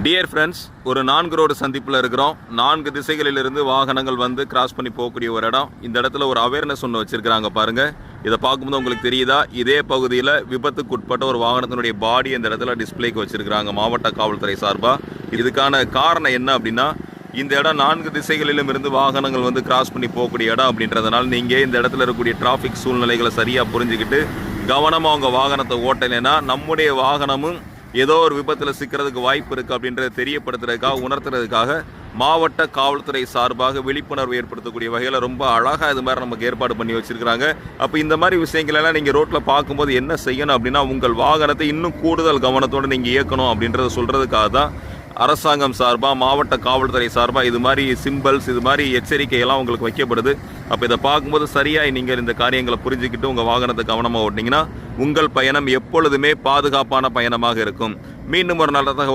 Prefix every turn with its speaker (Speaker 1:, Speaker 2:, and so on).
Speaker 1: Dear friends, ஒரு 4 road சந்திப்பில் இருக்கிறோம். 4 திசைகளிலிருந்து வாகனங்கள் வந்து கிராஸ் பண்ணி போகக்கூடிய ஒரு இடம். இந்த இடத்துல ஒரு அவேர்னஸ் ஒன்று வச்சுருக்கிறாங்க பாருங்கள். இதை பார்க்கும்போது உங்களுக்கு தெரியுதா, இதே பகுதியில் விபத்துக்கு உட்பட்ட ஒரு வாகனத்தினுடைய பாடி இந்த இடத்துல டிஸ்பிளேக்கு வச்சுருக்கிறாங்க மாவட்ட காவல்துறை சார்பாக. இதுக்கான காரணம் என்ன அப்படின்னா, இந்த இடம் 4 திசைகளிலும் இருந்து வாகனங்கள் வந்து கிராஸ் பண்ணி போகக்கூடிய இடம் அப்படின்றதுனால நீங்கள் இந்த இடத்துல இருக்கக்கூடிய டிராஃபிக் சூழ்நிலைகளை சரியாக புரிஞ்சுக்கிட்டு கவனமாக உங்கள் வாகனத்தை ஓட்டலைன்னா நம்முடைய வாகனமும் ஏதோ ஒரு விபத்தில் சிக்கிறதுக்கு வாய்ப்பு இருக்குது அப்படின்றத தெரியப்படுத்துறதுக்காக, உணர்த்துறதுக்காக மாவட்ட காவல்துறை சார்பாக விழிப்புணர்வு ஏற்படுத்தக்கூடிய வகையில் ரொம்ப அழகாக இது மாதிரி நமக்கு ஏற்பாடு பண்ணி வச்சுருக்கிறாங்க. அப்போ இந்த மாதிரி விஷயங்களெல்லாம் நீங்கள் ரோட்டில் பார்க்கும்போது என்ன செய்யணும் அப்படின்னா, உங்கள் வாகனத்தை இன்னும் கூடுதல் கவனத்தோடு நீங்கள் இயக்கணும் அப்படின்றத சொல்கிறதுக்காக தான் அரசாங்கம் சார்பாக, மாவட்ட காவல்துறை சார்பாக இது மாதிரி சிம்பிள்ஸ், இது மாதிரி எச்சரிக்கையெல்லாம் உங்களுக்கு வைக்கப்படுது. அப்போ இதை பார்க்கும்போது சரியாக நீங்கள் இந்த காரியங்களை புரிஞ்சுக்கிட்டு உங்கள் வாகனத்தை கவனமாக ஓட்டினீங்கன்னா உங்கள் பயணம் எப்பொழுதுமே பாதுகாப்பான பயணமாக இருக்கும். மீண்டும் ஒரு நல்ல தகவல்